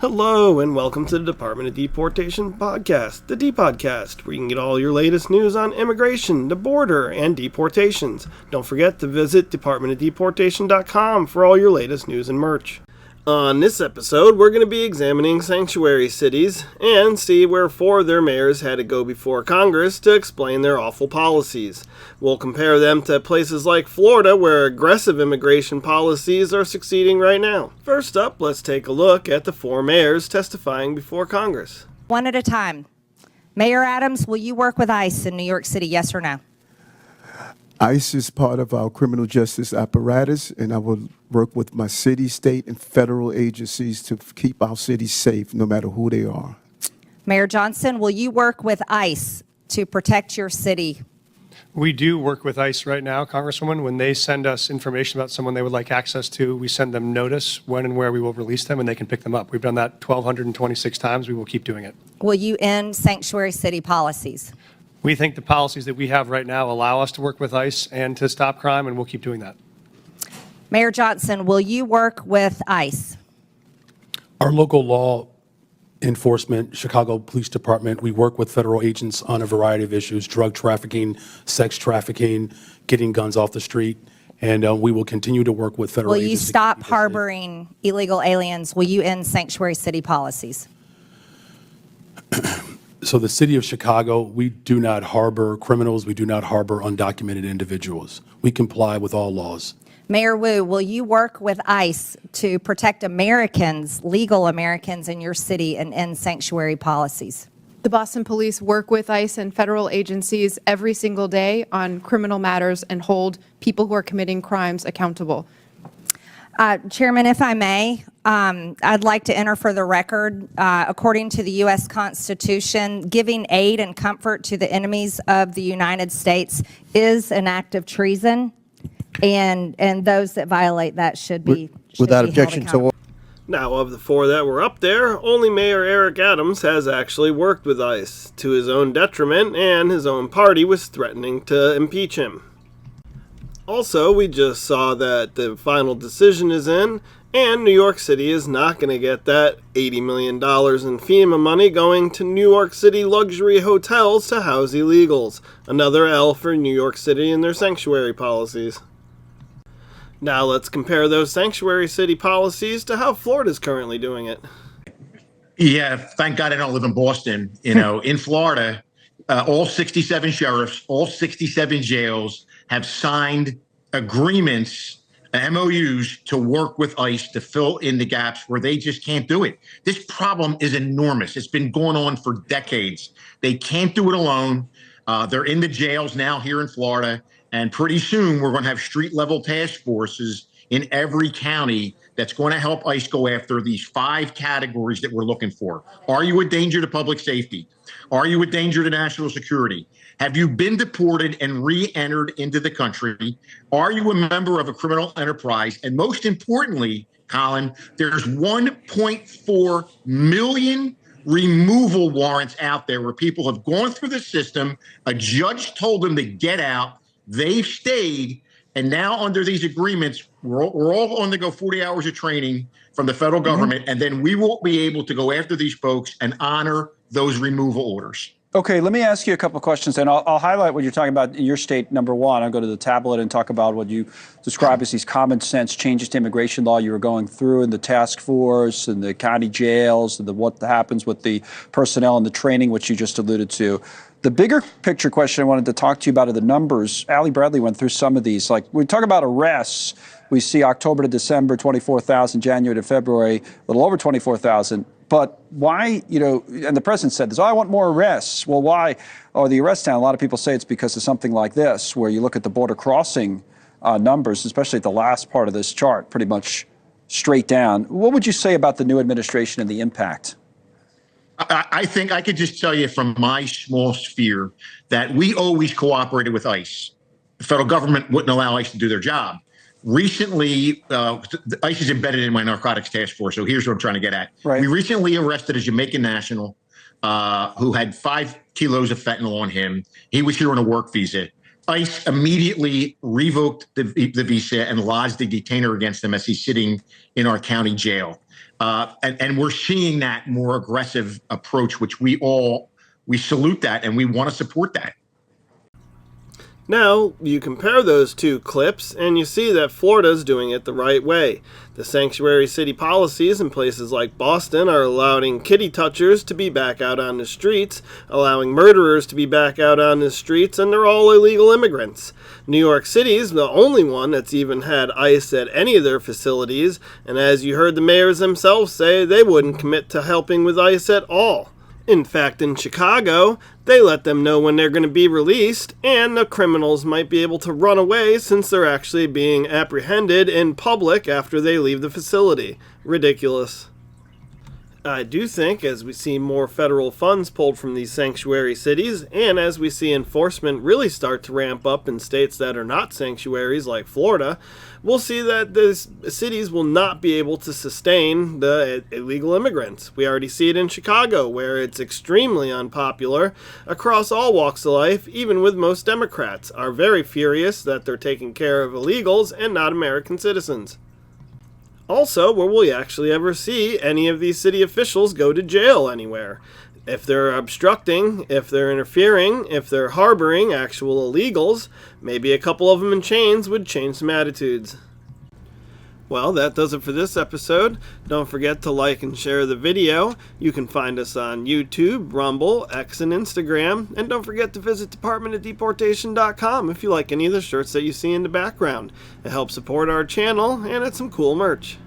Hello and welcome to the Department of Deportation podcast, the DEPODcast, where you can get all your latest news on immigration, the border, and deportations. Don't forget to visit departmentofdeportation.com for all your latest news and merch. On this episode, we're going to be examining sanctuary cities and see where 4 of their mayors had to go before Congress to explain their awful policies. We'll compare them to places like Florida, where aggressive immigration policies are succeeding right now. First up, let's take a look at the 4 mayors testifying before Congress. One at a time. Mayor Adams, will you work with ICE in New York City, yes or no? ICE is part of our criminal justice apparatus, and I will work with my city, state, and federal agencies to keep our cities safe, no matter who they are. Mayor Johnson, will you work with ICE to protect your city? We do work with ICE right now, Congresswoman. When they send us information about someone they would like access to, we send them notice when and where we will release them, and they can pick them up. We've done that 1,226 times. We will keep doing it. Will you end sanctuary city policies? We think the policies that we have right now allow us to work with ICE and to stop crime, and we'll keep doing that. Mayor Johnson, will you work with ICE? Our local law enforcement, Chicago Police Department, we work with federal agents on a variety of issues: drug trafficking, sex trafficking, getting guns off the street, and we will continue to work with federal Will agents. you stop harboring illegal aliens? Will you end sanctuary city policies? So the city of Chicago, we do not harbor criminals. We do not harbor undocumented individuals. We comply with all laws. Mayor Wu, will you work with ICE to protect Americans, legal Americans in your city, and end sanctuary policies? The Boston Police work with ICE and federal agencies every single day on criminal matters and hold people who are committing crimes accountable. Chairman, if I may, I'd like to enter for the record, according to the U.S. Constitution, giving aid and comfort to the enemies of the United States is an act of treason, and those that violate that should be without be objection to. Now, of the 4 that were up there, only Mayor Eric Adams has actually worked with ICE, to his own detriment, and his own party was threatening to impeach him. Also, we just saw that the final decision is in, and New York City is not going to get that $80 million in FEMA money going to New York City luxury hotels to house illegals. Another L for New York City and their sanctuary policies. Now let's compare those sanctuary city policies to how Florida's currently doing it. Yeah, thank God I don't live in Boston. You know, in Florida, all 67 sheriffs, all 67 jails have signed agreements, MOUs, to work with ICE to fill in the gaps where they just can't do it. This problem is enormous. It's been going on for decades. They can't do it alone. They're in the jails now here in Florida, and pretty soon we're going to have street-level task forces in every county that's going to help ICE go after these 5 categories that we're looking for. Are you a danger to public safety? Are you a danger to national security? Have you been deported and re-entered into the country? Are you a member of a criminal enterprise? And most importantly, Colin, there's 1.4 million removal warrants out there where people have gone through the system. A judge told them to get out. They've stayed. And now under these agreements, we're all going to go 40 hours of training from the federal government, and then we will be able to go after these folks and honor those removal orders. Okay, let me ask you a couple of questions, and I'll highlight what you're talking about in your state, number one. I'll go to the tablet and talk about what you describe as these common sense changes to immigration law you were going through, and the task force and the county jails, and what happens with the personnel and the training, which you just alluded to. The bigger picture question I wanted to talk to you about are the numbers. Ali Bradley went through some of these. Like, we talk about arrests, we see October to December, 24,000, January to February, a little over 24,000. But why, and the president said this, I want more arrests. Well, why are the arrests down? A lot of people say it's because of something like this, where you look at the border crossing numbers, especially at the last part of this chart, pretty much straight down. What would you say about the new administration and the impact? I think I could just tell you from my small sphere that we always cooperated with ICE. The federal government wouldn't allow ICE to do their job. Recently, ICE is embedded in my narcotics task force, so here's what I'm trying to get at. Right. We recently arrested a Jamaican national who had 5 kilos of fentanyl on him. He was here on a work visa. ICE immediately revoked the visa and lodged a detainer against him as he's sitting in our county jail. And we're seeing that more aggressive approach, which we salute that and we want to support that. Now, you compare those two clips, and you see that Florida's doing it the right way. The sanctuary city policies in places like Boston are allowing kitty touchers to be back out on the streets, allowing murderers to be back out on the streets, and they're all illegal immigrants. New York City is the only one that's even had ICE at any of their facilities, and as you heard the mayors themselves say, they wouldn't commit to helping with ICE at all. In fact, in Chicago, they let them know when they're going to be released, and the criminals might be able to run away since they're actually being apprehended in public after they leave the facility. Ridiculous. I do think as we see more federal funds pulled from these sanctuary cities, and as we see enforcement really start to ramp up in states that are not sanctuaries like Florida, we'll see that the cities will not be able to sustain the illegal immigrants. We already see it in Chicago, where it's extremely unpopular across all walks of life, even with most Democrats, are very furious that they're taking care of illegals and not American citizens. Also, will we actually ever see any of these city officials go to jail anywhere? If they're obstructing, if they're interfering, if they're harboring actual illegals, maybe a couple of them in chains would change some attitudes. Well, that does it for this episode. Don't forget to like and share the video. You can find us on YouTube, Rumble, X, and Instagram. And don't forget to visit DEPODcast.com if you like any of the shirts that you see in the background. It helps support our channel, and it's some cool merch.